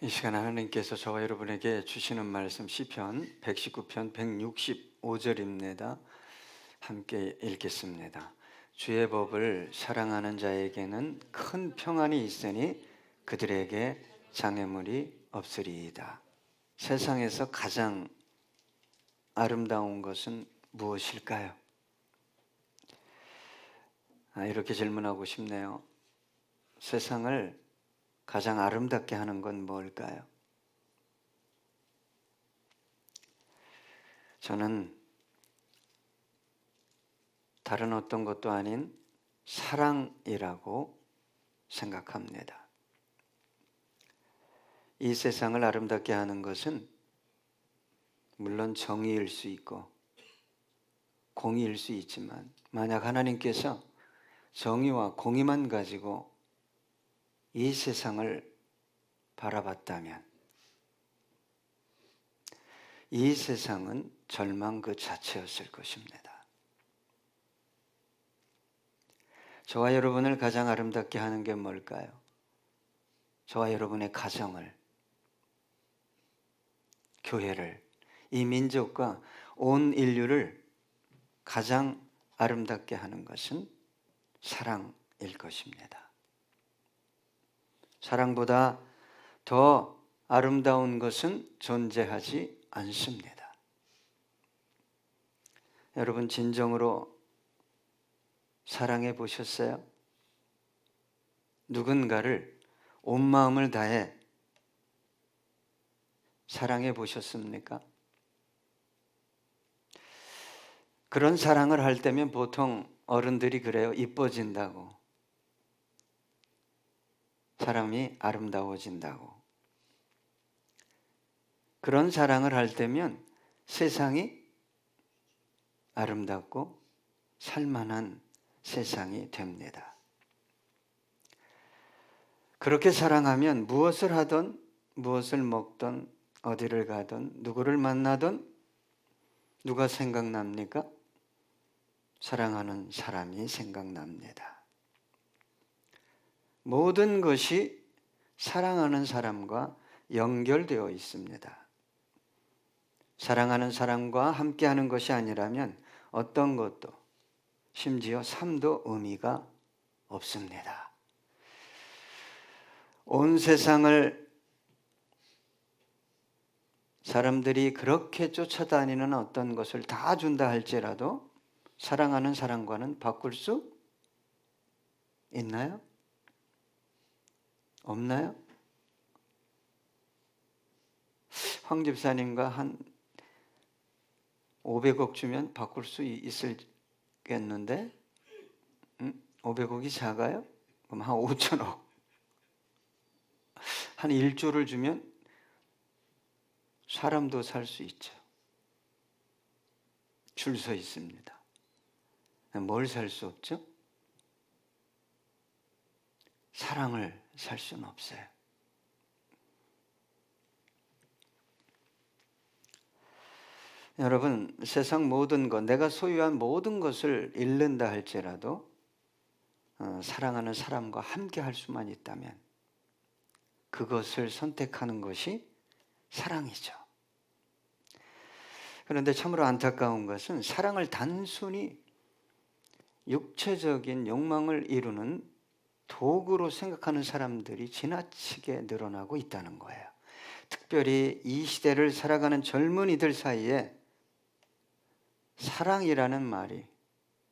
이 시간 하나님께서 저와 여러분에게 주시는 말씀 시편 119편 165절입니다. 함께 읽겠습니다. 주의 법을 사랑하는 자에게는 큰 평안이 있으니 그들에게 장애물이 없으리이다. 세상에서 가장 아름다운 것은 무엇일까요? 이렇게 질문하고 싶네요. 세상을 가장 아름답게 하는 건 뭘까요? 저는 다른 어떤 것도 아닌 사랑이라고 생각합니다. 이 세상을 아름답게 하는 것은 물론 정의일 수 있고 공의일 수 있지만, 만약 하나님께서 정의와 공의만 가지고 이 세상을 바라봤다면 이 세상은 절망 그 자체였을 것입니다. 저와 여러분을 가장 아름답게 하는 게 뭘까요? 저와 여러분의 가정을, 교회를, 이 민족과 온 인류를 가장 아름답게 하는 것은 사랑일 것입니다. 사랑보다 더 아름다운 것은 존재하지 않습니다. 여러분, 진정으로 사랑해 보셨어요? 누군가를 온 마음을 다해 사랑해 보셨습니까? 그런 사랑을 할 때면 보통 어른들이 그래요. 이뻐진다고. 사람이 아름다워진다고. 그런 사랑을 할 때면 세상이 아름답고 살만한 세상이 됩니다. 그렇게 사랑하면 무엇을 하든, 무엇을 먹든, 어디를 가든, 누구를 만나든 누가 생각납니까? 사랑하는 사람이 생각납니다. 모든 것이 사랑하는 사람과 연결되어 있습니다. 사랑하는 사람과 함께하는 것이 아니라면 어떤 것도, 심지어 삶도 의미가 없습니다. 온 세상을 사람들이 그렇게 쫓아다니는 어떤 것을 다 준다 할지라도 사랑하는 사람과는 바꿀 수 있나요? 없나요? 황 집사님과 한 500억 주면 바꿀 수 있을겠는데, 500억이 작아요? 그럼 한 5천억, 한 1조를 주면 사람도 살 수 있죠. 줄 서 있습니다. 뭘 살 수 없죠? 사랑을 살 수는 없어요. 여러분, 세상 모든 것, 내가 소유한 모든 것을 잃는다 할지라도 사랑하는 사람과 함께 할 수만 있다면 그것을 선택하는 것이 사랑이죠. 그런데 참으로 안타까운 것은 사랑을 단순히 육체적인 욕망을 이루는 도구로 생각하는 사람들이 지나치게 늘어나고 있다는 거예요. 특별히 이 시대를 살아가는 젊은이들 사이에 사랑이라는 말이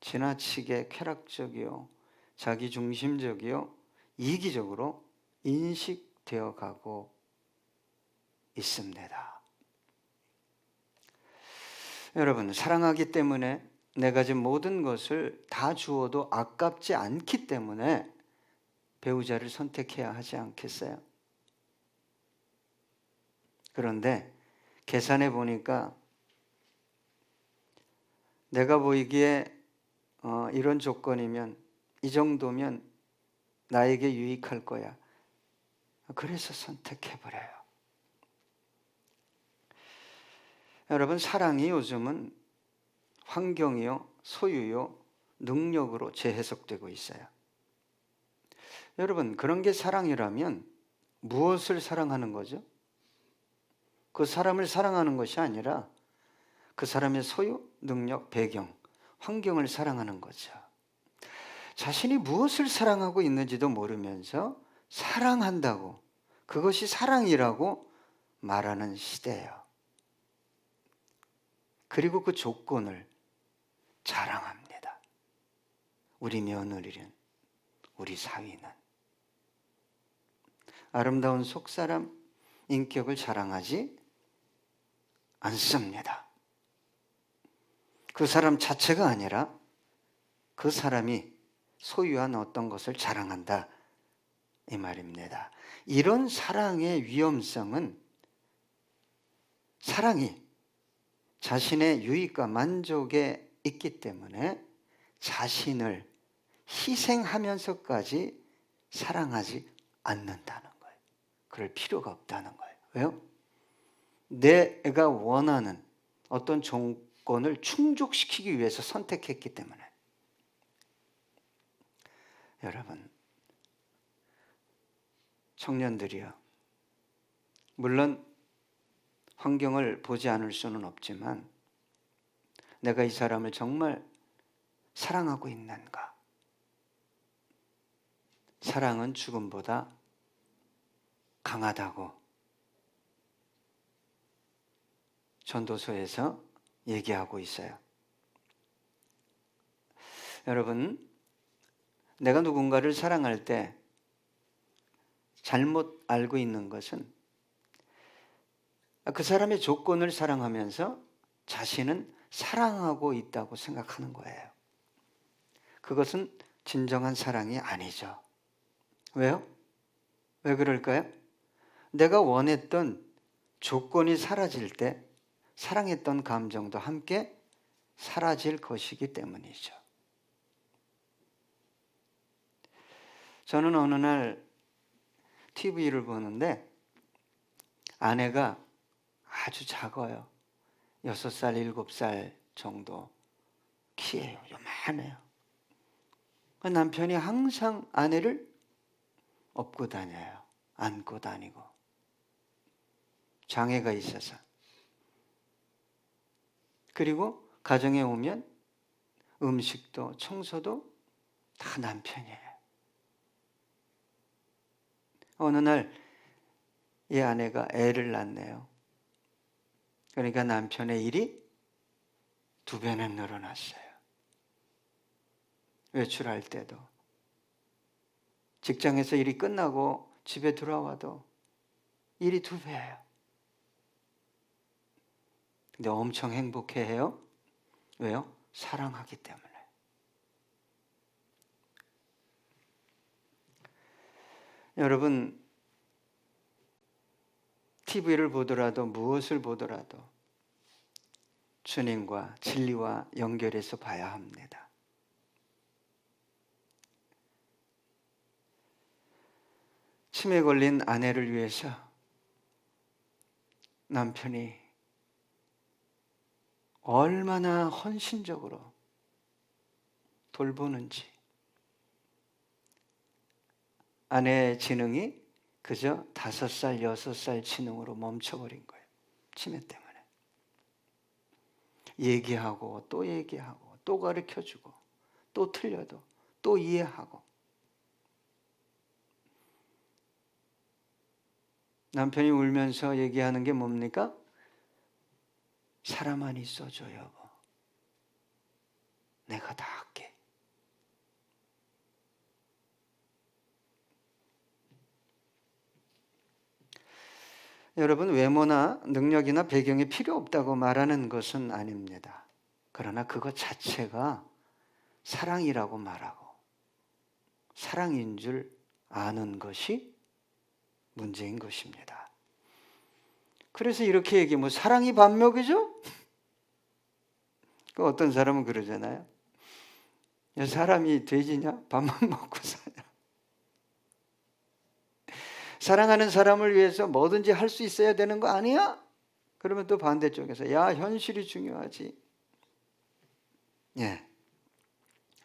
지나치게 쾌락적이요, 자기중심적이요, 이기적으로 인식되어 가고 있습니다. 여러분, 사랑하기 때문에 내가 지금 모든 것을 다 주어도 아깝지 않기 때문에 배우자를 선택해야 하지 않겠어요? 그런데 계산해 보니까 내가 보이기에 이런 조건이면, 이 정도면 나에게 유익할 거야. 그래서 선택해버려요. 여러분, 사랑이 요즘은 환경이요, 소유요, 능력으로 재해석되고 있어요. 여러분, 그런 게 사랑이라면 무엇을 사랑하는 거죠? 그 사람을 사랑하는 것이 아니라 그 사람의 소유, 능력, 배경, 환경을 사랑하는 거죠. 자신이 무엇을 사랑하고 있는지도 모르면서 사랑한다고, 그것이 사랑이라고 말하는 시대예요. 그리고 그 조건을 자랑합니다. 우리 며느리는, 우리 사위는. 아름다운 속사람, 인격을 자랑하지 않습니다. 그 사람 자체가 아니라 그 사람이 소유한 어떤 것을 자랑한다, 이 말입니다. 이런 사랑의 위험성은 사랑이 자신의 유익과 만족에 있기 때문에 자신을 희생하면서까지 사랑하지 않는다는 거예요. 그럴 필요가 없다는 거예요. 왜요? 내가 원하는 어떤 조건을 충족시키기 위해서 선택했기 때문에. 여러분, 청년들이요, 물론 환경을 보지 않을 수는 없지만 내가 이 사람을 정말 사랑하고 있는가? 사랑은 죽음보다 강하다고 전도서에서 얘기하고 있어요. 여러분, 내가 누군가를 사랑할 때 잘못 알고 있는 것은 그 사람의 조건을 사랑하면서 자신은 사랑하고 있다고 생각하는 거예요. 그것은 진정한 사랑이 아니죠. 왜요? 왜 그럴까요? 내가 원했던 조건이 사라질 때 사랑했던 감정도 함께 사라질 것이기 때문이죠. 저는 어느 날 TV를 보는데 아내가 아주 작아요. 6살, 7살 정도 키예요. 요만해요. 남편이 항상 아내를 업고 다녀요. 안고 다니고. 장애가 있어서. 그리고 가정에 오면 음식도 청소도 다 남편이에요. 어느 날 이 아내가 애를 낳네요. 그러니까 남편의 일이 2배는 늘어났어요. 외출할 때도, 직장에서 일이 끝나고 집에 들어와도 일이 2배예요. 근데 엄청 행복해해요. 왜요? 사랑하기 때문에. 여러분, TV를 보더라도 무엇을 보더라도 주님과 진리와 연결해서 봐야 합니다. 치매 걸린 아내를 위해서 남편이 얼마나 헌신적으로 돌보는지. 아내의 지능이 그저 5살, 6살 지능으로 멈춰버린 거예요. 치매 때문에. 얘기하고 또 얘기하고 또 가르쳐주고 또 틀려도 또 이해하고. 남편이 울면서 얘기하는 게 뭡니까? 사람만 있어줘, 여보. 내가 다 할게. 여러분, 외모나 능력이나 배경이 필요 없다고 말하는 것은 아닙니다. 그러나 그것 자체가 사랑이라고 말하고 사랑인 줄 아는 것이 문제인 것입니다. 그래서 이렇게 얘기하면 사랑이 반목이죠? 어떤 사람은 그러잖아요. 야, 사람이 돼지냐? 밥만 먹고 사냐? 사랑하는 사람을 위해서 뭐든지 할 수 있어야 되는 거 아니야? 그러면 또 반대쪽에서 야, 현실이 중요하지. 예.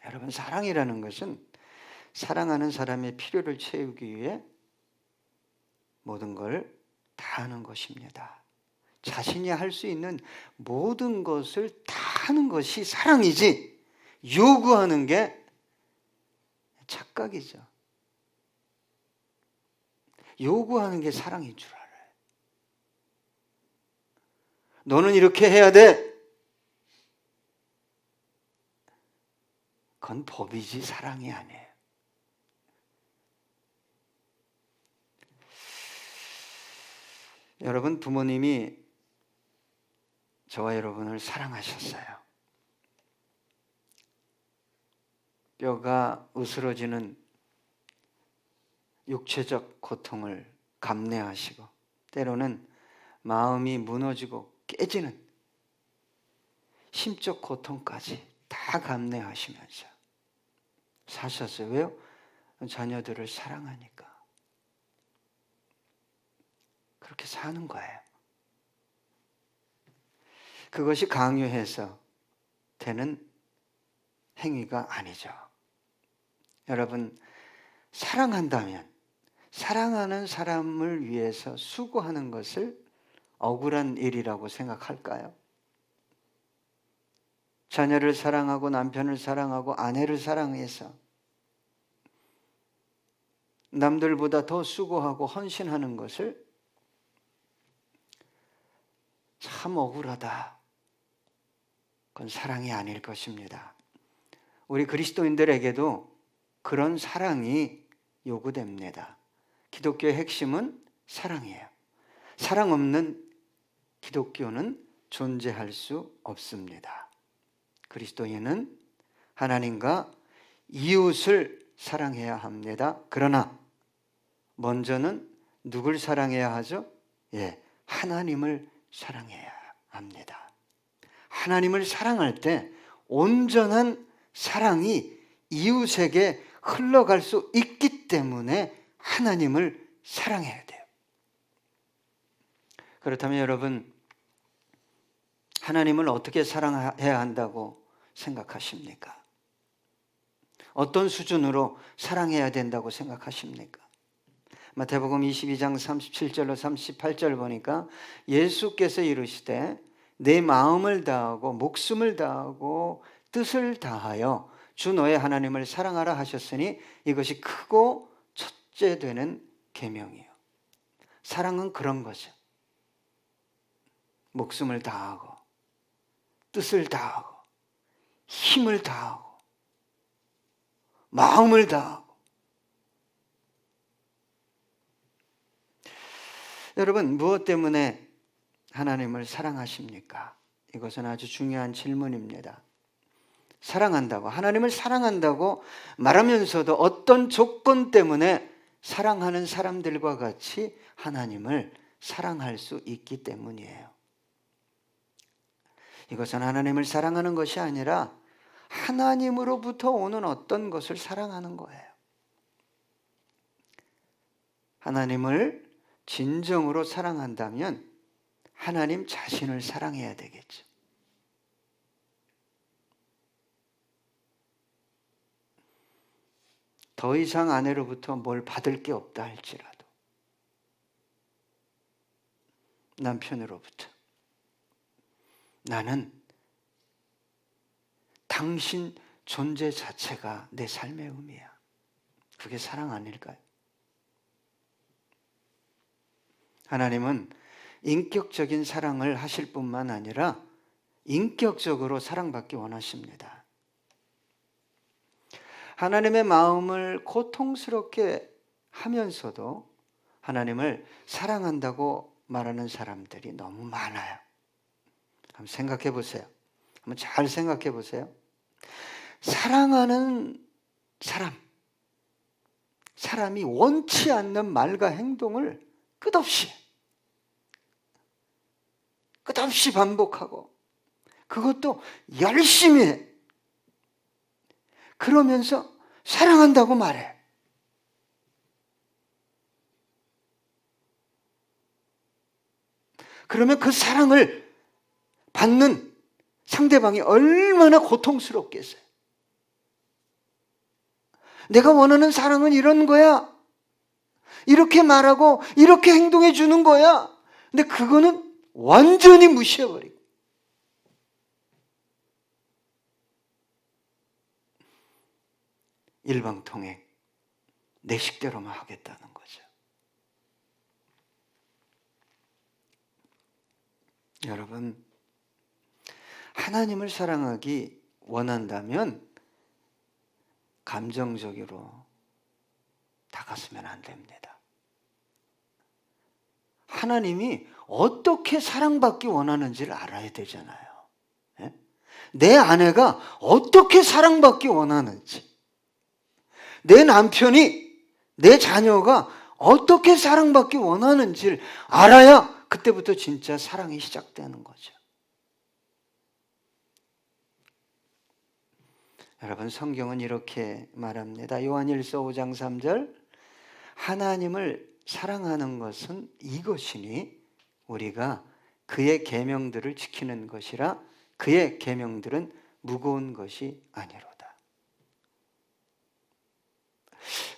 여러분, 사랑이라는 것은 사랑하는 사람의 필요를 채우기 위해 모든 걸 다 하는 것입니다. 자신이 할 수 있는 모든 것을 다 하는 것이 사랑이지, 요구하는 게 착각이죠. 요구하는 게 사랑인 줄 알아요. 너는 이렇게 해야 돼. 그건 법이지 사랑이 아니에요. 여러분, 부모님이 저와 여러분을 사랑하셨어요. 뼈가 으스러지는 육체적 고통을 감내하시고, 때로는 마음이 무너지고 깨지는 심적 고통까지 다 감내하시면서 사셨어요. 왜요? 자녀들을 사랑하니까. 그렇게 사는 거예요. 그것이 강요해서 되는 행위가 아니죠. 여러분, 사랑한다면 사랑하는 사람을 위해서 수고하는 것을 억울한 일이라고 생각할까요? 자녀를 사랑하고 남편을 사랑하고 아내를 사랑해서 남들보다 더 수고하고 헌신하는 것을 참 억울하다. 그건 사랑이 아닐 것입니다. 우리 그리스도인들에게도 그런 사랑이 요구됩니다. 기독교의 핵심은 사랑이에요. 사랑 없는 기독교는 존재할 수 없습니다. 그리스도인은 하나님과 이웃을 사랑해야 합니다. 그러나 먼저는 누굴 사랑해야 하죠? 하나님을 사랑해야 합니다. 하나님을 사랑할 때 온전한 사랑이 이웃에게 흘러갈 수 있기 때문에 하나님을 사랑해야 돼요. 그렇다면 여러분, 하나님을 어떻게 사랑해야 한다고 생각하십니까? 어떤 수준으로 사랑해야 된다고 생각하십니까? 마태복음 22장 37절로 38절 보니까 예수께서 이르시되 내 마음을 다하고 목숨을 다하고 뜻을 다하여 주 너의 하나님을 사랑하라 하셨으니 이것이 크고 첫째 되는 계명이에요. 사랑은 그런 거죠. 목숨을 다하고 뜻을 다하고 힘을 다하고 마음을 다하고. 여러분, 무엇 때문에 하나님을 사랑하십니까? 이것은 아주 중요한 질문입니다. 사랑한다고, 하나님을 사랑한다고 말하면서도 어떤 조건 때문에 사랑하는 사람들과 같이 하나님을 사랑할 수 있기 때문이에요. 이것은 하나님을 사랑하는 것이 아니라 하나님으로부터 오는 어떤 것을 사랑하는 거예요. 하나님을 진정으로 사랑한다면 하나님 자신을 사랑해야 되겠죠. 더 이상 아내로부터 뭘 받을 게 없다 할지라도 남편으로부터 나는 당신 존재 자체가 내 삶의 의미야. 그게 사랑 아닐까요? 하나님은 인격적인 사랑을 하실 뿐만 아니라 인격적으로 사랑받기 원하십니다. 하나님의 마음을 고통스럽게 하면서도 하나님을 사랑한다고 말하는 사람들이 너무 많아요. 한번 생각해 보세요. 한번 잘 생각해 보세요. 사랑하는 사람이 원치 않는 말과 행동을 끝없이 반복하고 그것도 열심히 해. 그러면서 사랑한다고 말해. 그러면 그 사랑을 받는 상대방이 얼마나 고통스럽겠어요. 내가 원하는 사랑은 이런 거야. 이렇게 말하고 이렇게 행동해 주는 거야. 근데 그거는 완전히 무시해버리고 일방통행, 내 식대로만 하겠다는 거죠. 여러분, 하나님을 사랑하기 원한다면 감정적으로 다가서면 안 됩니다. 하나님이 어떻게 사랑받기 원하는지를 알아야 되잖아요. 예? 내 아내가 어떻게 사랑받기 원하는지, 내 남편이, 내 자녀가 어떻게 사랑받기 원하는지를 알아야 그때부터 진짜 사랑이 시작되는 거죠. 여러분, 성경은 이렇게 말합니다. 요한일서 5장 3절, 하나님을 사랑하는 것은 이것이니 우리가 그의 계명들을 지키는 것이라 그의 계명들은 무거운 것이 아니로다.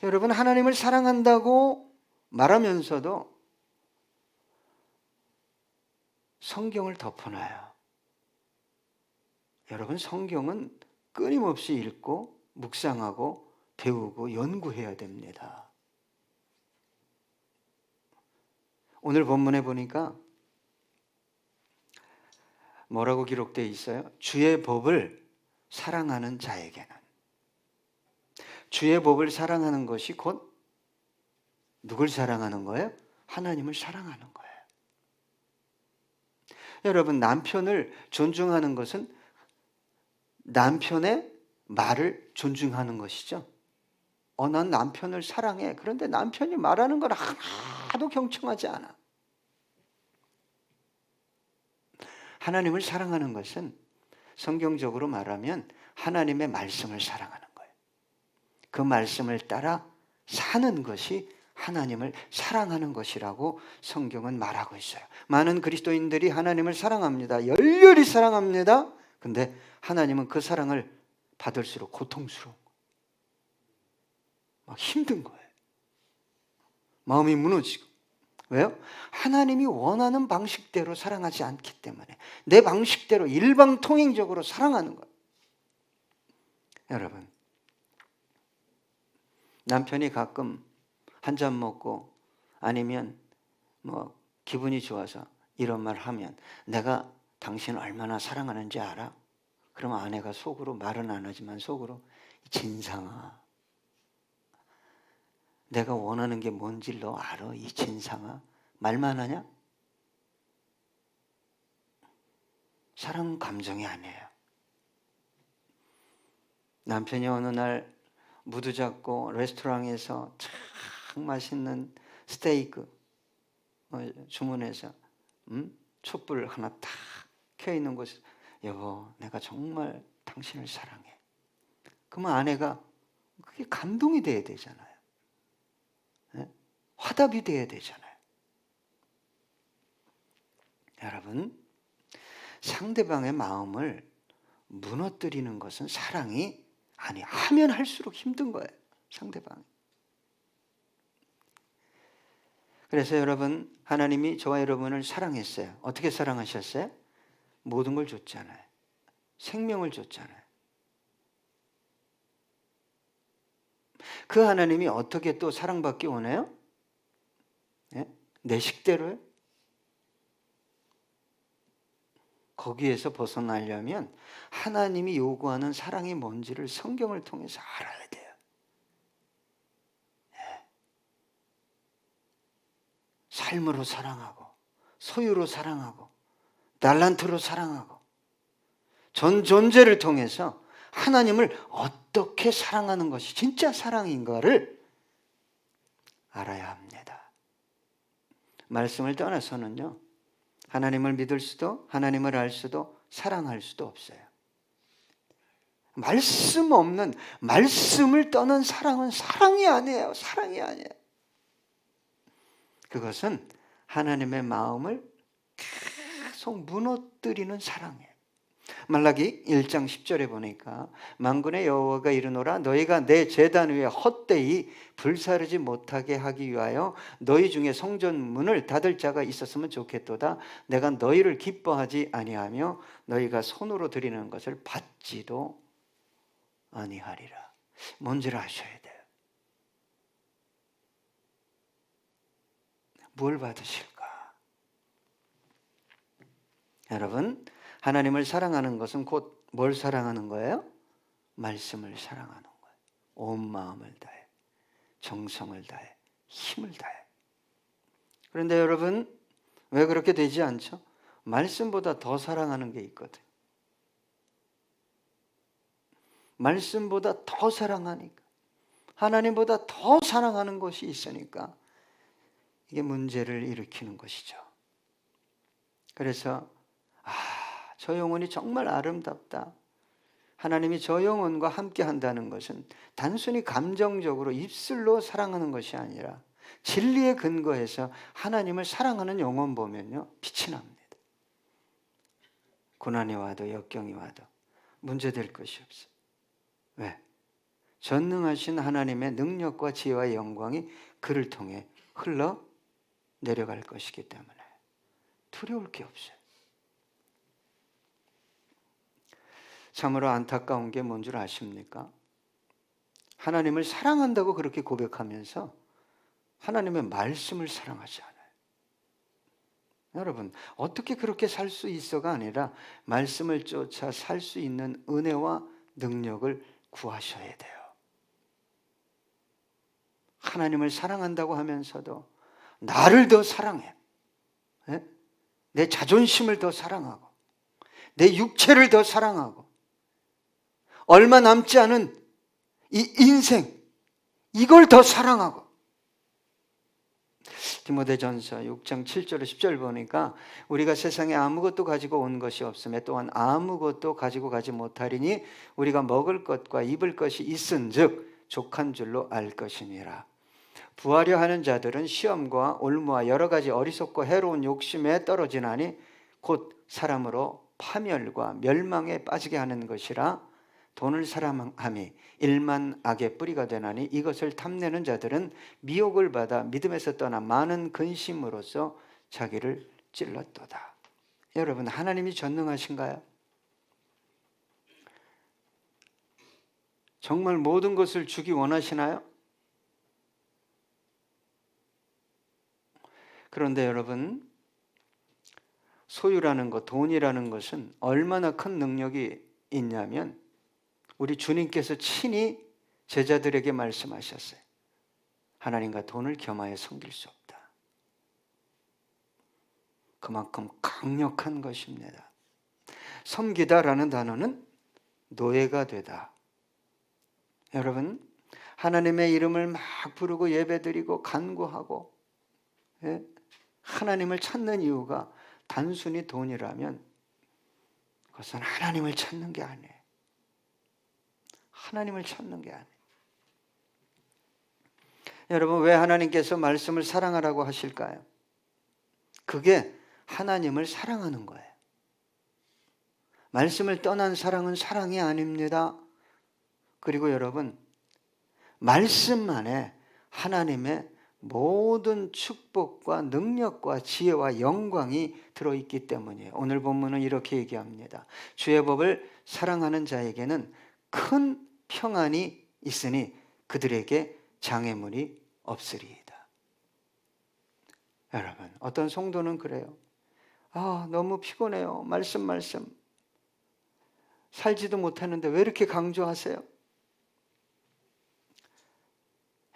여러분, 하나님을 사랑한다고 말하면서도 성경을 덮어놔요. 여러분, 성경은 끊임없이 읽고 묵상하고 배우고 연구해야 됩니다. 오늘 본문에 보니까 뭐라고 기록되어 있어요? 주의 법을 사랑하는 자에게는, 주의 법을 사랑하는 것이 곧 누굴 사랑하는 거예요? 하나님을 사랑하는 거예요. 여러분, 남편을 존중하는 것은 남편의 말을 존중하는 것이죠. 난 남편을 사랑해. 그런데 남편이 말하는 건 하나도 경청하지 않아. 하나님을 사랑하는 것은 성경적으로 말하면 하나님의 말씀을 사랑하는 거예요. 그 말씀을 따라 사는 것이 하나님을 사랑하는 것이라고 성경은 말하고 있어요. 많은 그리스도인들이 하나님을 사랑합니다. 열렬히 사랑합니다. 근데 하나님은 그 사랑을 받을수록 고통스러운 거예요. 막 힘든 거예요. 마음이 무너지고. 왜요? 하나님이 원하는 방식대로 사랑하지 않기 때문에 내 방식대로 일방통행적으로 사랑하는 거예요. 여러분, 남편이 가끔 한 잔 먹고 아니면 뭐 기분이 좋아서 이런 말 하면 내가 당신을 얼마나 사랑하는지 알아? 그러면 아내가 속으로, 말은 안 하지만 속으로, 진상아, 내가 원하는 게 뭔지 너 알아? 이 진상아. 말만 하냐? 사랑은 감정이 아니에요. 남편이 어느 날 무드 잡고 레스토랑에서 참 맛있는 스테이크 주문해서 촛불 하나 탁 켜있는 곳에, 여보, 내가 정말 당신을 사랑해. 그러면 아내가 그게 감동이 돼야 되잖아요. 네? 화답이 돼야 되잖아요. 여러분, 상대방의 마음을 무너뜨리는 것은 사랑이 아니, 하면 할수록 힘든 거예요. 상대방이. 그래서 여러분, 하나님이 저와 여러분을 사랑했어요. 어떻게 사랑하셨어요? 모든 걸 줬잖아요. 생명을 줬잖아요. 그 하나님이 어떻게 또 사랑받기 원해요? 네? 내 식대로요? 거기에서 벗어나려면 하나님이 요구하는 사랑이 뭔지를 성경을 통해서 알아야 돼요. 네. 삶으로 사랑하고, 소유로 사랑하고, 달란트로 사랑하고, 전 존재를 통해서 하나님을 어떻게 사랑하는 것이 진짜 사랑인가를 알아야 합니다. 말씀을 떠나서는요, 하나님을 믿을 수도, 하나님을 알 수도, 사랑할 수도 없어요. 말씀 없는, 말씀을 떠난 사랑은 사랑이 아니에요. 사랑이 아니에요. 그것은 하나님의 마음을 계속 무너뜨리는 사랑이에요. 말라기 1장 10절에 보니까 만군의 여호와가 이르노라 너희가 내 제단 위에 헛되이 불사르지 못하게 하기 위하여 너희 중에 성전 문을 닫을 자가 있었으면 좋겠도다. 내가 너희를 기뻐하지 아니하며 너희가 손으로 드리는 것을 받지도 아니하리라. 뭔지를 아셔야 돼요. 뭘 받으실까? 여러분, 하나님을 사랑하는 것은 곧 뭘 사랑하는 거예요? 말씀을 사랑하는 거예요. 온 마음을 다해, 정성을 다해, 힘을 다해. 그런데 여러분, 왜 그렇게 되지 않죠? 말씀보다 더 사랑하는 게 있거든. 말씀보다 더 사랑하니까, 하나님보다 더 사랑하는 것이 있으니까 이게 문제를 일으키는 것이죠. 그래서 저 영혼이 정말 아름답다. 하나님이 저 영혼과 함께 한다는 것은 단순히 감정적으로 입술로 사랑하는 것이 아니라 진리에 근거해서 하나님을 사랑하는 영혼 보면요, 빛이 납니다. 고난이 와도 역경이 와도 문제될 것이 없어요. 왜? 전능하신 하나님의 능력과 지혜와 영광이 그를 통해 흘러 내려갈 것이기 때문에 두려울 게 없어요. 참으로 안타까운 게 뭔 줄 아십니까? 하나님을 사랑한다고 그렇게 고백하면서 하나님의 말씀을 사랑하지 않아요. 여러분, 어떻게 그렇게 살 수 있어가 아니라 말씀을 쫓아 살 수 있는 은혜와 능력을 구하셔야 돼요. 하나님을 사랑한다고 하면서도 나를 더 사랑해. 내 자존심을 더 사랑하고 내 육체를 더 사랑하고 얼마 남지 않은 이 인생, 이걸 더 사랑하고. 디모데전서 6장 7절 10절 보니까 우리가 세상에 아무것도 가지고 온 것이 없음에 또한 아무것도 가지고 가지 못하리니 우리가 먹을 것과 입을 것이 있은즉 족한 줄로 알 것이니라. 부하려 하는 자들은 시험과 올무와 여러 가지 어리석고 해로운 욕심에 떨어지나니 곧 사람으로 파멸과 멸망에 빠지게 하는 것이라. 돈을 사랑함이 일만 악의 뿌리가 되나니 이것을 탐내는 자들은 미혹을 받아 믿음에서 떠나 많은 근심으로써 자기를 찔렀도다. 여러분, 하나님이 전능하신가요? 정말 모든 것을 주기 원하시나요? 그런데 여러분, 소유라는 것, 돈이라는 것은 얼마나 큰 능력이 있냐면 우리 주님께서 친히 제자들에게 말씀하셨어요. 하나님과 돈을 겸하여 섬길 수 없다. 그만큼 강력한 것입니다. 섬기다라는 단어는 노예가 되다. 여러분, 하나님의 이름을 막 부르고 예배드리고 간구하고 하나님을 찾는 이유가 단순히 돈이라면 그것은 하나님을 찾는 게 아니에요. 하나님을 찾는 게 아니에요. 여러분, 왜 하나님께서 말씀을 사랑하라고 하실까요? 그게 하나님을 사랑하는 거예요. 말씀을 떠난 사랑은 사랑이 아닙니다. 그리고 여러분, 말씀 안에 하나님의 모든 축복과 능력과 지혜와 영광이 들어있기 때문이에요. 오늘 본문은 이렇게 얘기합니다. 주의 법을 사랑하는 자에게는 큰 평안이 있으니 그들에게 장애물이 없으리이다. 여러분, 어떤 성도는 그래요. 너무 피곤해요. 말씀 살지도 못하는데 왜 이렇게 강조하세요?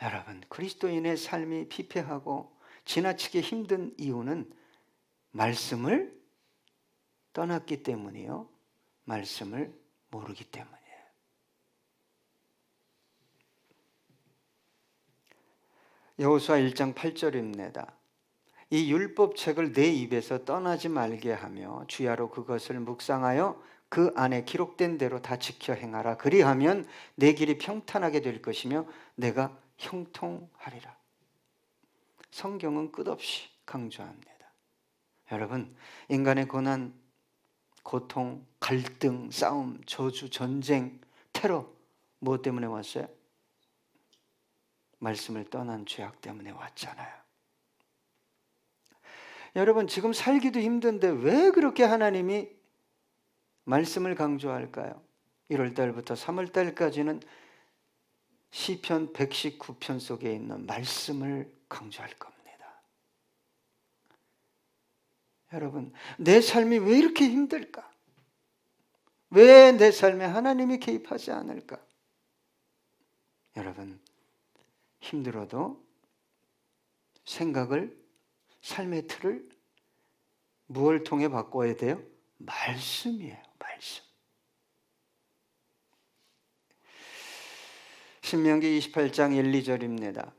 여러분, 그리스도인의 삶이 피폐하고 지나치게 힘든 이유는 말씀을 떠났기 때문이요, 말씀을 모르기 때문이에요. 여호수아 1장 8절입니다. 이 율법책을 내 입에서 떠나지 말게 하며 주야로 그것을 묵상하여 그 안에 기록된 대로 다 지켜 행하라. 그리하면 내 길이 평탄하게 될 것이며 내가 형통하리라. 성경은 끝없이 강조합니다. 여러분, 인간의 고난, 고통, 갈등, 싸움, 저주, 전쟁, 테러 무엇 때문에 왔어요? 말씀을 떠난 죄악 때문에 왔잖아요. 여러분 지금 살기도 힘든데 왜 그렇게 하나님이 말씀을 강조할까요? 1월 달부터 3월 달까지는 시편 119편 속에 있는 말씀을 강조할 겁니다. 여러분, 내 삶이 왜 이렇게 힘들까? 왜 내 삶에 하나님이 개입하지 않을까? 여러분, 힘들어도 생각을, 삶의 틀을 무엇을 통해 바꿔야 돼요? 말씀이에요. 말씀. 신명기 28장 1, 2절입니다.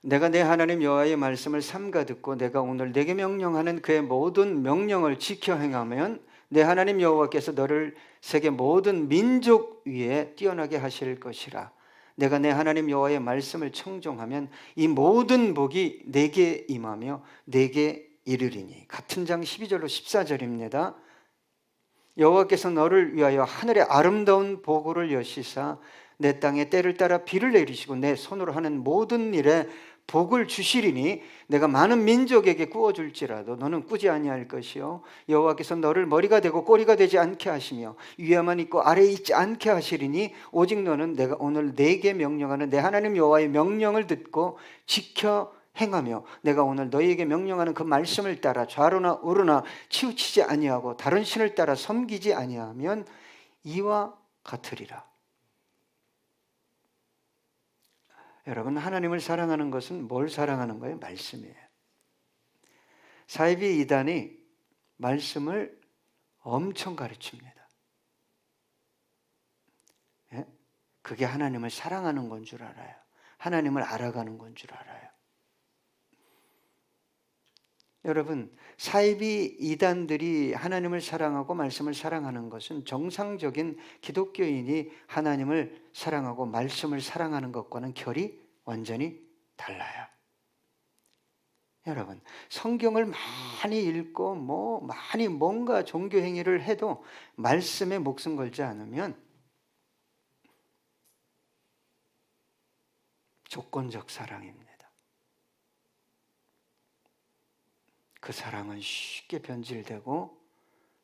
내가 내 하나님 여호와의 말씀을 삼가 듣고 내가 오늘 내게 명령하는 그의 모든 명령을 지켜 행하면 내 하나님 여호와께서 너를 세계 모든 민족 위에 뛰어나게 하실 것이라. 내가 내 하나님 여호와의 말씀을 청종하면 이 모든 복이 내게 임하며 내게 이르리니. 같은 장 12절로 14절입니다. 여호와께서 너를 위하여 하늘의 아름다운 보고를 여시사 내 땅에 때를 따라 비를 내리시고 내 손으로 하는 모든 일에 복을 주시리니 내가 많은 민족에게 꾸어줄지라도 너는 꾸지 아니할 것이요 여호와께서 너를 머리가 되고 꼬리가 되지 않게 하시며 위에만 있고 아래에 있지 않게 하시리니 오직 너는 내가 오늘 내게 명령하는 내 하나님 여호와의 명령을 듣고 지켜 행하며 내가 오늘 너희에게 명령하는 그 말씀을 따라 좌로나 우로나 치우치지 아니하고 다른 신을 따라 섬기지 아니하면 이와 같으리라. 여러분, 하나님을 사랑하는 것은 뭘 사랑하는 거예요? 말씀이에요. 사이비 이단이 말씀을 엄청 가르칩니다. 예? 그게 하나님을 사랑하는 건 줄 알아요. 하나님을 알아가는 건 줄 알아요. 여러분, 사이비 이단들이 하나님을 사랑하고 말씀을 사랑하는 것은 정상적인 기독교인이 하나님을 사랑하고 말씀을 사랑하는 것과는 결이 완전히 달라요. 여러분, 성경을 많이 읽고 많이 뭔가 종교 행위를 해도 말씀에 목숨 걸지 않으면 조건적 사랑입니다. 그 사랑은 쉽게 변질되고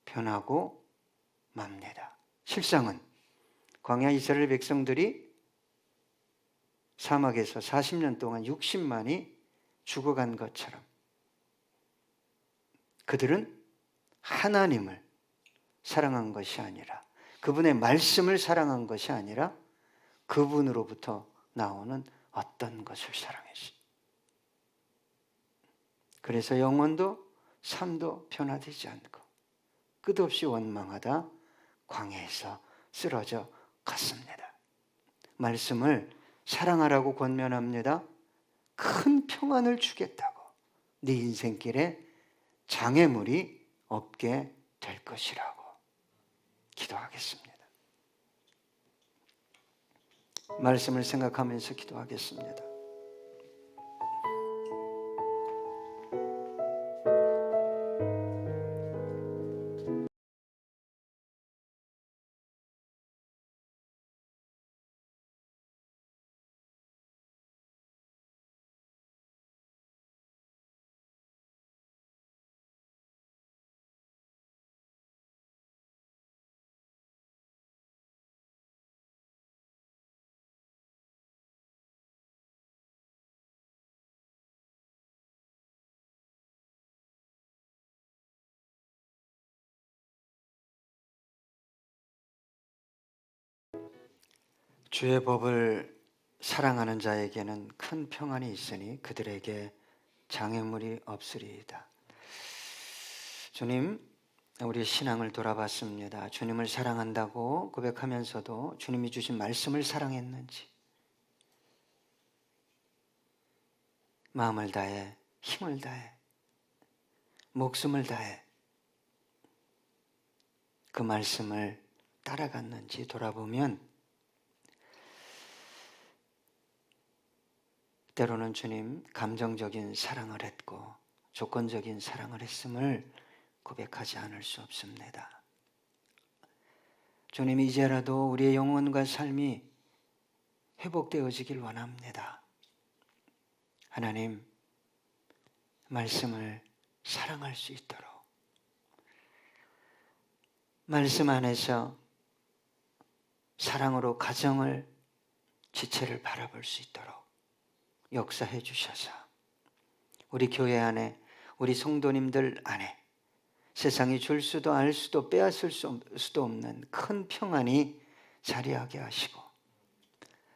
변하고 맙니다. 실상은 광야 이스라엘 백성들이 사막에서 40년 동안 60만이 죽어간 것처럼 그들은 하나님을 사랑한 것이 아니라 그분의 말씀을 사랑한 것이 아니라 그분으로부터 나오는 어떤 것을 사랑했습니다. 그래서 영혼도 삶도 변화되지 않고 끝없이 원망하다 광야에서 쓰러져 갔습니다. 말씀을 사랑하라고 권면합니다. 큰 평안을 주겠다고. 네 인생길에 장애물이 없게 될 것이라고 기도하겠습니다. 말씀을 생각하면서 기도하겠습니다. 주의 법을 사랑하는 자에게는 큰 평안이 있으니 그들에게 장애물이 없으리이다. 주님, 우리의 신앙을 돌아봤습니다. 주님을 사랑한다고 고백하면서도 주님이 주신 말씀을 사랑했는지 마음을 다해, 힘을 다해, 목숨을 다해 그 말씀을 따라갔는지 돌아보면 때로는 주님 감정적인 사랑을 했고 조건적인 사랑을 했음을 고백하지 않을 수 없습니다. 주님, 이제라도 우리의 영혼과 삶이 회복되어지길 원합니다. 하나님, 말씀을 사랑할 수 있도록, 말씀 안에서 사랑으로 가정을, 지체를 바라볼 수 있도록 역사해 주셔서 우리 교회 안에, 우리 성도님들 안에 세상이 줄 수도 알 수도 빼앗을 수도 없는 큰 평안이 자리하게 하시고,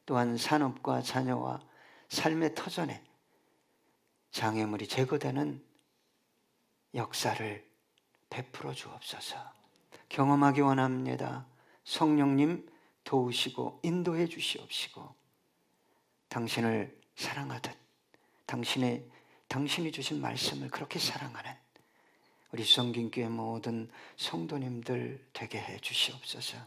또한 산업과 자녀와 삶의 터전에 장애물이 제거되는 역사를 베풀어 주옵소서. 경험하기 원합니다. 성령님 도우시고 인도해 주시옵시고, 당신을 사랑하듯 당신이 주신 말씀을 그렇게 사랑하는 우리 성균교회 모든 성도님들 되게 해 주시옵소서.